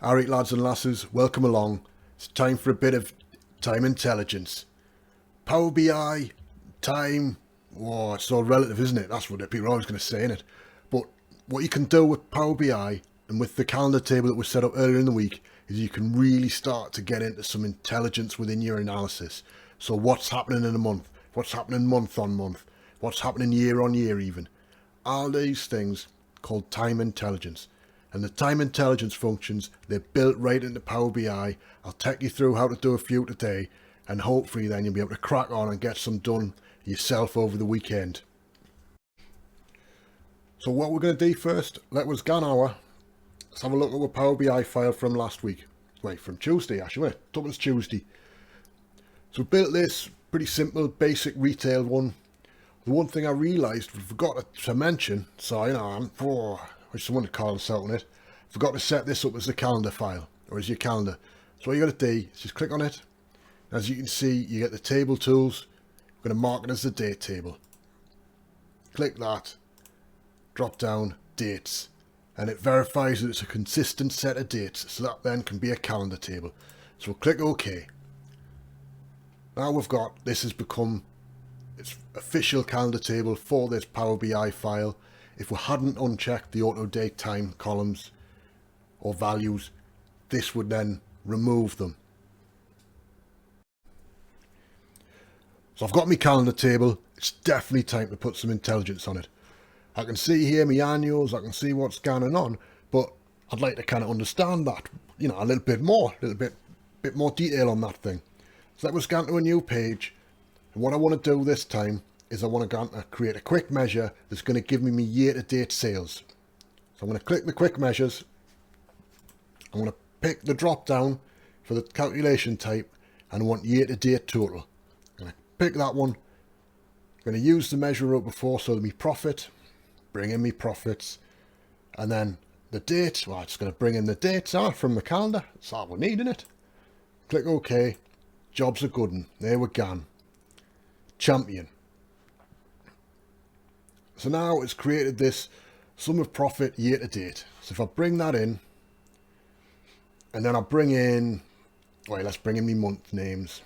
Alright lads and lasses, welcome along. It's time for a bit of time intelligence. Power BI, time, oh, it's all relative, isn't it? That's what people are always going to say, innit? But what you can do with Power BI and with the calendar table that was set up earlier in the week is you can really start to get into some intelligence within your analysis. So what's happening in a month, what's happening month on month, what's happening year on year even. All these things called time intelligence. And the time intelligence functions, they're built right into Power BI. I'll take you through how to do a few today, and hopefully then you'll be able to crack on and get some done yourself over the weekend. So what we're going to do first, let's go now. Let's have a look at our Power BI file from last week. Wait, from Tuesday actually, it was Tuesday. So we built this pretty simple, basic retail one. The one thing I realised, we forgot to mention, so you know, I wish someone would call us out on it. Forgot to set this up as the calendar file, or as your calendar. So what you got to do is just click on it. As you can see, you get the table tools. I'm going to mark it as the date table. Click that, drop down dates, and it verifies that it's a consistent set of dates, so that then can be a calendar table. So we'll click OK. Now we've got, this has become its official calendar table for this Power BI file. If we hadn't unchecked the auto date time columns or values, this would then remove them. So I've got my calendar table. It's definitely time to put some intelligence on it. I can see here my annuals, I can see what's going on, but I'd like to kind of understand that, you know, a little bit more, a little bit more detail on that thing. So let's go to a new page. And what I want to do this time is I want to go on to create a quick measure that's going to give me my year-to-date sales. So I'm going to click the quick measures. I'm going to pick the drop down for the calculation type and I want year-to-date total. I'm going to pick that one. I'm going to use the measure up before, so my profit, bring in my profits, and then the date, well, it's going to bring in the dates from the calendar. That's all we need, isn't it? Click OK. Job's a good one. There we go. Champion. So now it's created this sum of profit year to date. So if I bring that in, and then I'll bring in, wait, let's bring in my month names,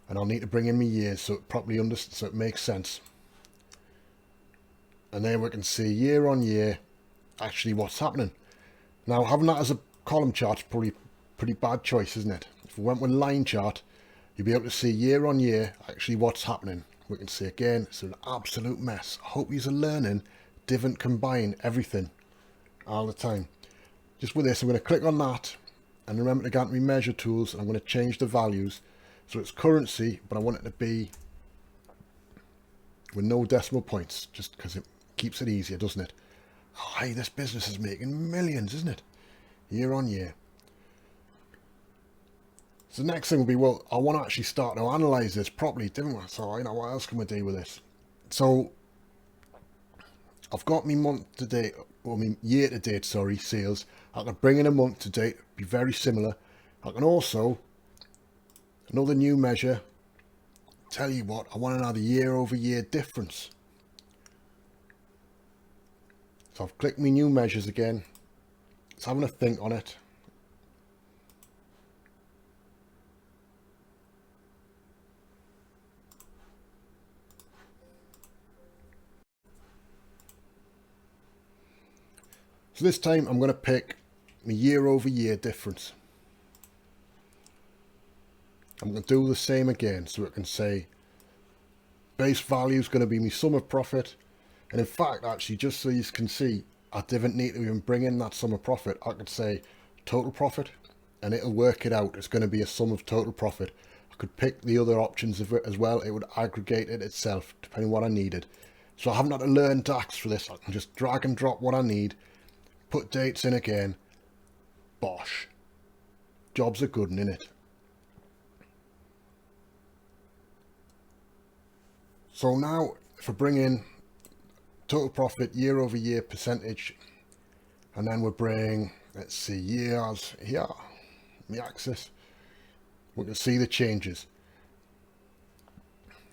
and I'll need to bring in my years so it properly so it makes sense. And there we can see year on year actually what's happening. Now having that as a column chart is probably pretty bad choice, isn't it? If we went with line chart, you'll be able to see year on year actually what's happening. We can see again, it's an absolute mess. I hope you're learning div and combine everything all the time. Just with this, I'm going to click on that, and remember to go into my measure tools, and I'm going to change the values. So it's currency, but I want it to be with no decimal points, just because it keeps it easier, doesn't it? Oh, hey, this business is making millions, isn't it? Year on year. So the next thing will be, well, I want to actually start to analyse this properly, don't I? So, you know, what else can we do with this? So, I've got my month to date, or my year to date, sorry, sales. I can bring in a month to date, be very similar. I can also, another new measure, tell you what, I want to know the year over year difference. So I've clicked my new measures again. It's having a think on it. So this time I'm going to pick my year over year difference. I'm going to do the same again, so it can say base value is going to be my sum of profit. And in fact, actually, just so you can see, I didn't need to even bring in that sum of profit. I could say total profit, and it'll work it out. It's going to be a sum of total profit. I could pick the other options of it as well. It would aggregate it itself, depending on what I needed. So I haven't had to learn DAX for this. I can just drag and drop what I need. Put dates in again. Bosh. Job's a good one, innit? So now, if I bring in total profit year over year percentage, and then we bring, let's see, years here, the axis, we can see the changes.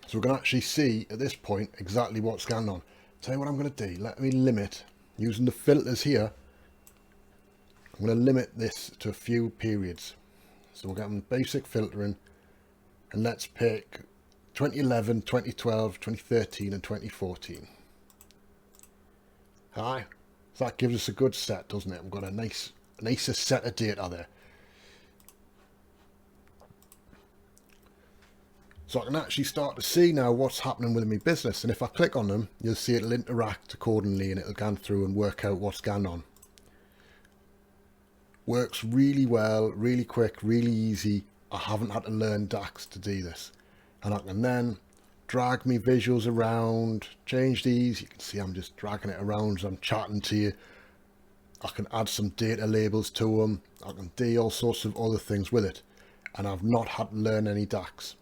So we can actually see at this point exactly what's going on. Tell you what I'm going to do. Let me limit using the filters here. I'm going to limit this to a few periods. So we'll get on basic filtering, and let's pick 2011, 2012, 2013 and 2014. Aye, so that gives us a good set, doesn't it? We've got a nicer set of data there. So I can actually start to see now what's happening within my business, and if I click on them, you'll see it'll interact accordingly and it'll go through and work out what's going on. Works really well, really quick, really easy. I haven't had to learn DAX to do this. And I can then drag me visuals around, change these. You can see I'm just dragging it around as I'm chatting to you. I can add some data labels to them. I can do all sorts of other things with it. And I've not had to learn any DAX.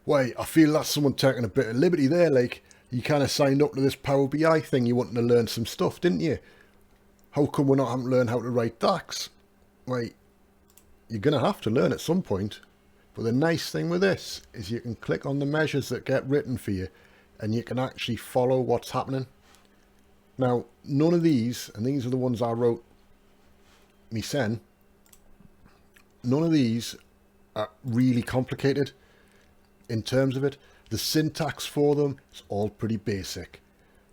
Wait, I feel that's someone taking a bit of liberty there. Like, you kind of signed up to this Power BI thing. You wanted to learn some stuff, didn't you? How come we're not having to learn how to write DAX? Wait, you're going to have to learn at some point. But the nice thing with this is you can click on the measures that get written for you and you can actually follow what's happening. Now, none of these, and these are the ones I wrote myself, none of these are really complicated in terms of it. The syntax for them is all pretty basic.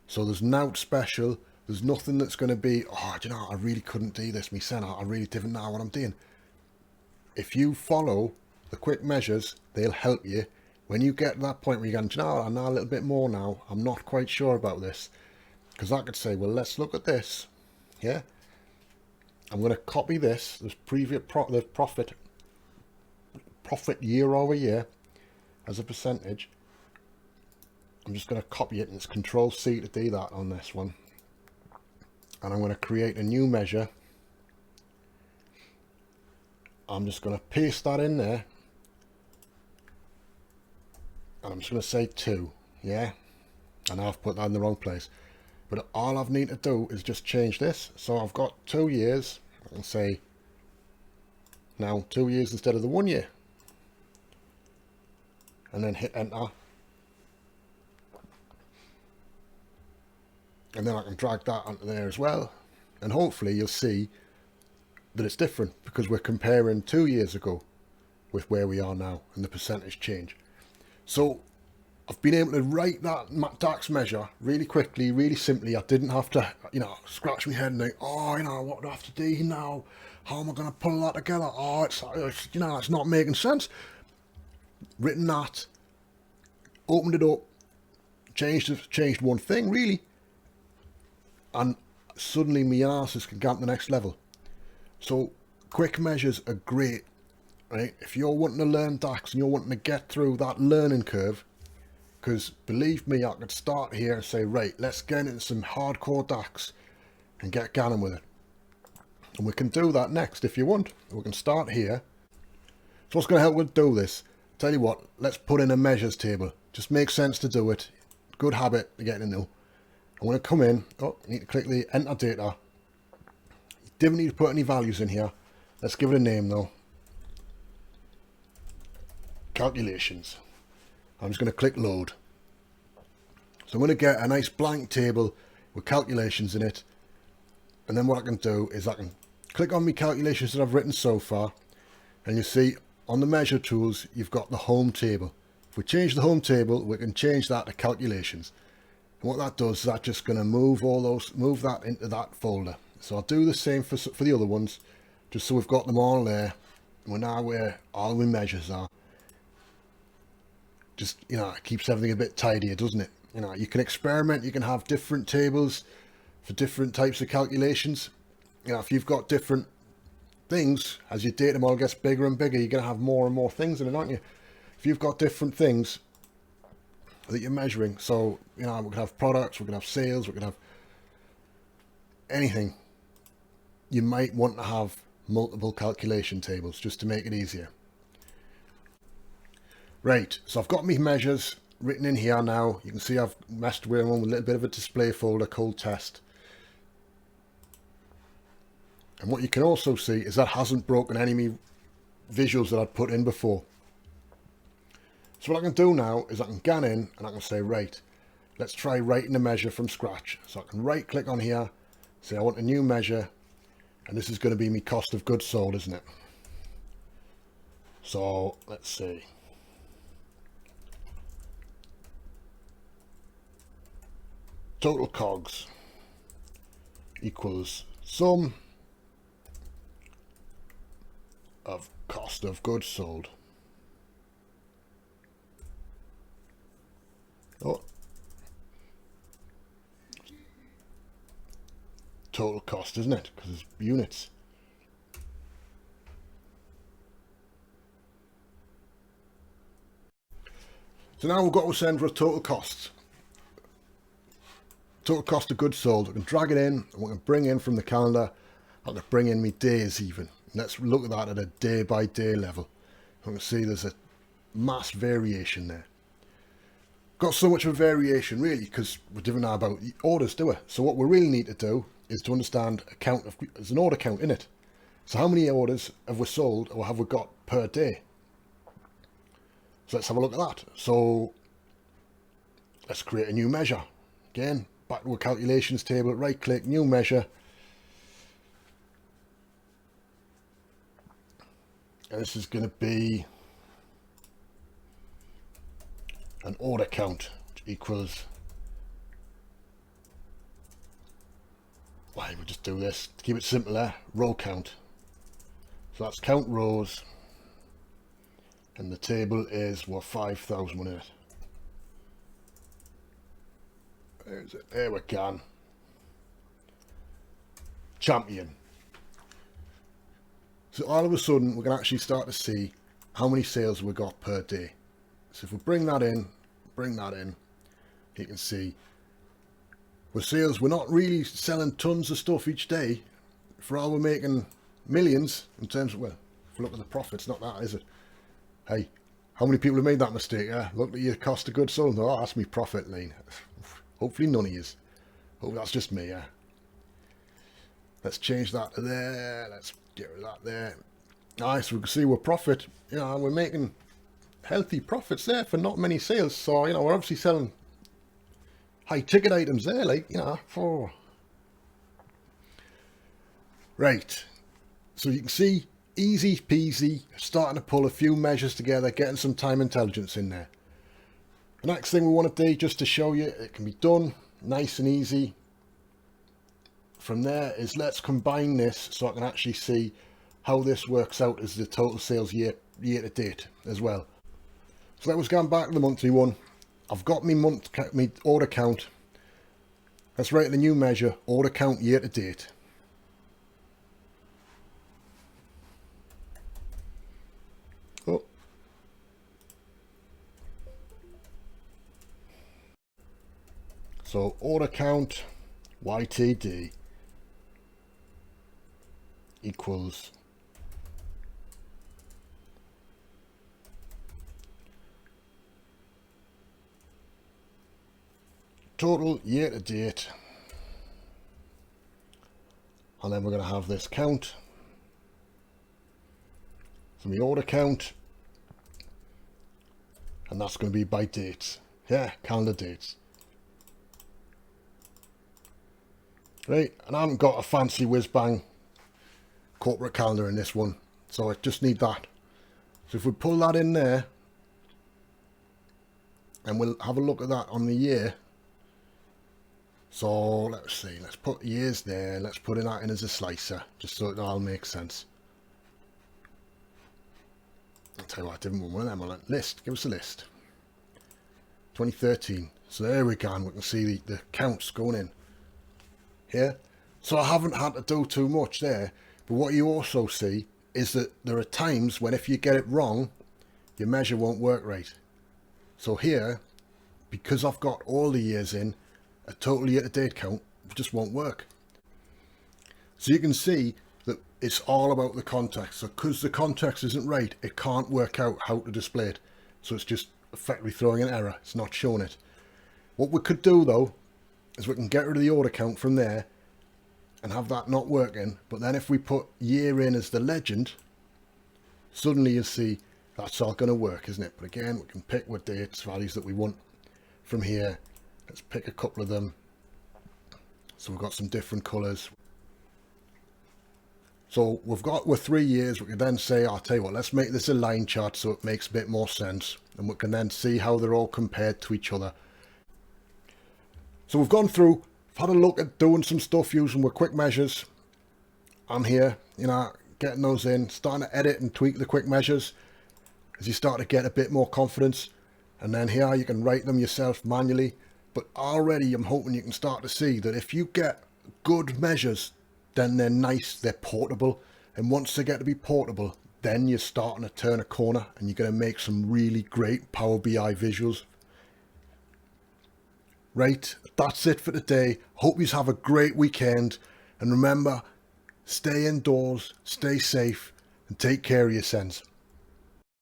So there's nothing special. There's nothing that's going to be, oh, do you know, I really couldn't do this myself. I really didn't know what I'm doing. If you follow the quick measures, they'll help you. When you get to that point where you're going, do you know, I know a little bit more now. I'm not quite sure about this. Because I could say, well, let's look at this. Yeah. I'm going to copy this previous profit year over year as a percentage. I'm just going to copy it, and it's Control C to do that on this one. And I'm going to create a new measure. I'm just going to paste that in there. And I'm just going to say 2. Yeah. And I've put that in the wrong place. But all I need to do is just change this. So I've got 2 years. I can say now 2 years instead of the 1 year. And then hit enter. And then I can drag that onto there as well. And hopefully you'll see that it's different because we're comparing 2 years ago with where we are now and the percentage change. So I've been able to write that DAX measure really quickly, really simply. I didn't have to, you know, scratch my head and think, oh, you know, what do I have to do now? How am I going to pull that together? Oh, it's you know, it's not making sense. Written that, opened it up, changed one thing really, and suddenly my analysis can go to the next level. So quick measures are great, right? If you're wanting to learn DAX and you're wanting to get through that learning curve, because believe me, I could start here and say, right, let's get into some hardcore DAX and get going with it. And we can do that next if you want. We can start here. So what's going to help us do this? Tell you what, let's put in a measures table. Just makes sense to do it. Good habit to get into. I'm going to come in. Oh, I need to click the enter data. You don't need to put any values in here. Let's give it a name though. Calculations. I'm just going to click load. So I'm going to get a nice blank table with calculations in it. And then what I can do is I can click on my calculations that I've written so far. And you see on the measure tools, you've got the home table. If we change the home table, we can change that to calculations. And what that does is that's just going to move that into that folder. So I'll do the same for the other ones, just so we've got them all there. And we're now where all my measures are. Just, you know, it keeps everything a bit tidier, doesn't it? You know, you can experiment, you can have different tables for different types of calculations. You know, if you've got different things, as your data model gets bigger and bigger, you're going to have more and more things in it, aren't you? If you've got different things that you're measuring, so, you know, we could have products, we could have sales, we could have anything, you might want to have multiple calculation tables just to make it easier. Right, so I've got my measures written in here now. You can see I've messed with one with a little bit of a display folder called test. And what you can also see is that hasn't broken any of my visuals that I'd put in before. So what I can do now is I can go in and I can say, right, let's try writing a measure from scratch. So I can right click on here, say I want a new measure, And this is going to be my cost of goods sold, isn't it? So let's see. Total COGS equals sum of cost of goods sold. Oh. Total cost, isn't it? Because it's units. So now we've got to send for a total cost. Total cost of goods sold. I can drag it in, and we can bring in from the calendar. I can bring in my days even. Let's look at that at a day by day level. You can see there's a mass variation there. Got so much of a variation really because we're different now about orders, do we? So what we really need to do is to understand a count of, there's an order count in it. So how many orders have we sold or have we got per day? So let's have a look at that. So let's create a new measure. Again, back to a calculations table, right click, new measure. And this is going to be an order count, which equals, why we'll just do this to keep it simpler, row count. So that's count rows, and the table is what 5,000 in it. There's it. There we go. Champion. So all of a sudden we can actually start to see how many sales we got per day. So if we bring that in, you can see with sales, we're not really selling tons of stuff each day. For all we're making millions in terms of, well, if we look at the profits, not that, is it? Hey, how many people have made that mistake? Look at your cost of goods sold. Oh, that's me profit line. Hopefully none of yous. Hope that's just me, yeah. Let's change that to there. Let's get rid of that there. Nice, so we can see we're profit. You know, we're making healthy profits there for not many sales. So, you know, we're obviously selling high ticket items there, like, you know, for... Right. So you can see, easy peasy, starting to pull a few measures together, getting some time intelligence in there. The next thing we want to do, just to show you, it can be done nice and easy. From there is let's combine this so I can actually see how this works out as the total sales year to date as well. So let's go back to the monthly one. I've got my order count. Let's write the new measure, order count year to date. Oh. So order count YTD equals total year to date, and then we're going to have this count. So the order count, and that's going to be by dates. Yeah, calendar dates. Right, and I haven't got a fancy whiz-bang corporate calendar in this one, so I just need that. So if we pull that in there, and we'll have a look at that on the year. So let's see, let's put years there, let's put that in as a slicer, just so it all makes sense. I'll tell you what, I didn't want one of them on a list. Give us a list. 2013. So there we go, and we can see the counts going in here. So I haven't had to do too much there, but what you also see is that there are times when if you get it wrong, your measure won't work right. So here, because I've got all the years in, a total year-to-date count just won't work. So you can see that it's all about the context. So because the context isn't right, it can't work out how to display it. So it's just effectively throwing an error. It's not showing it. What we could do though, is we can get rid of the order count from there and have that not working. But then if we put year in as the legend, suddenly you'll see that's all going to work, isn't it? But again, we can pick what dates, values that we want from here. Let's pick a couple of them. So we've got some different colours. So with 3 years, we can then say, I'll tell you what, let's make this a line chart so it makes a bit more sense. And we can then see how they're all compared to each other. So we've gone through, had a look at doing some stuff using with quick measures. I'm here, getting those in, starting to edit and tweak the quick measures as you start to get a bit more confidence. And then here you can write them yourself manually. But already I'm hoping you can start to see that if you get good measures, then they're nice, they're portable. And once they get to be portable, then you're starting to turn a corner and you're going to make some really great Power BI visuals. Right, that's it for today. Hope you have a great weekend. And remember, stay indoors, stay safe, and take care of yourselves.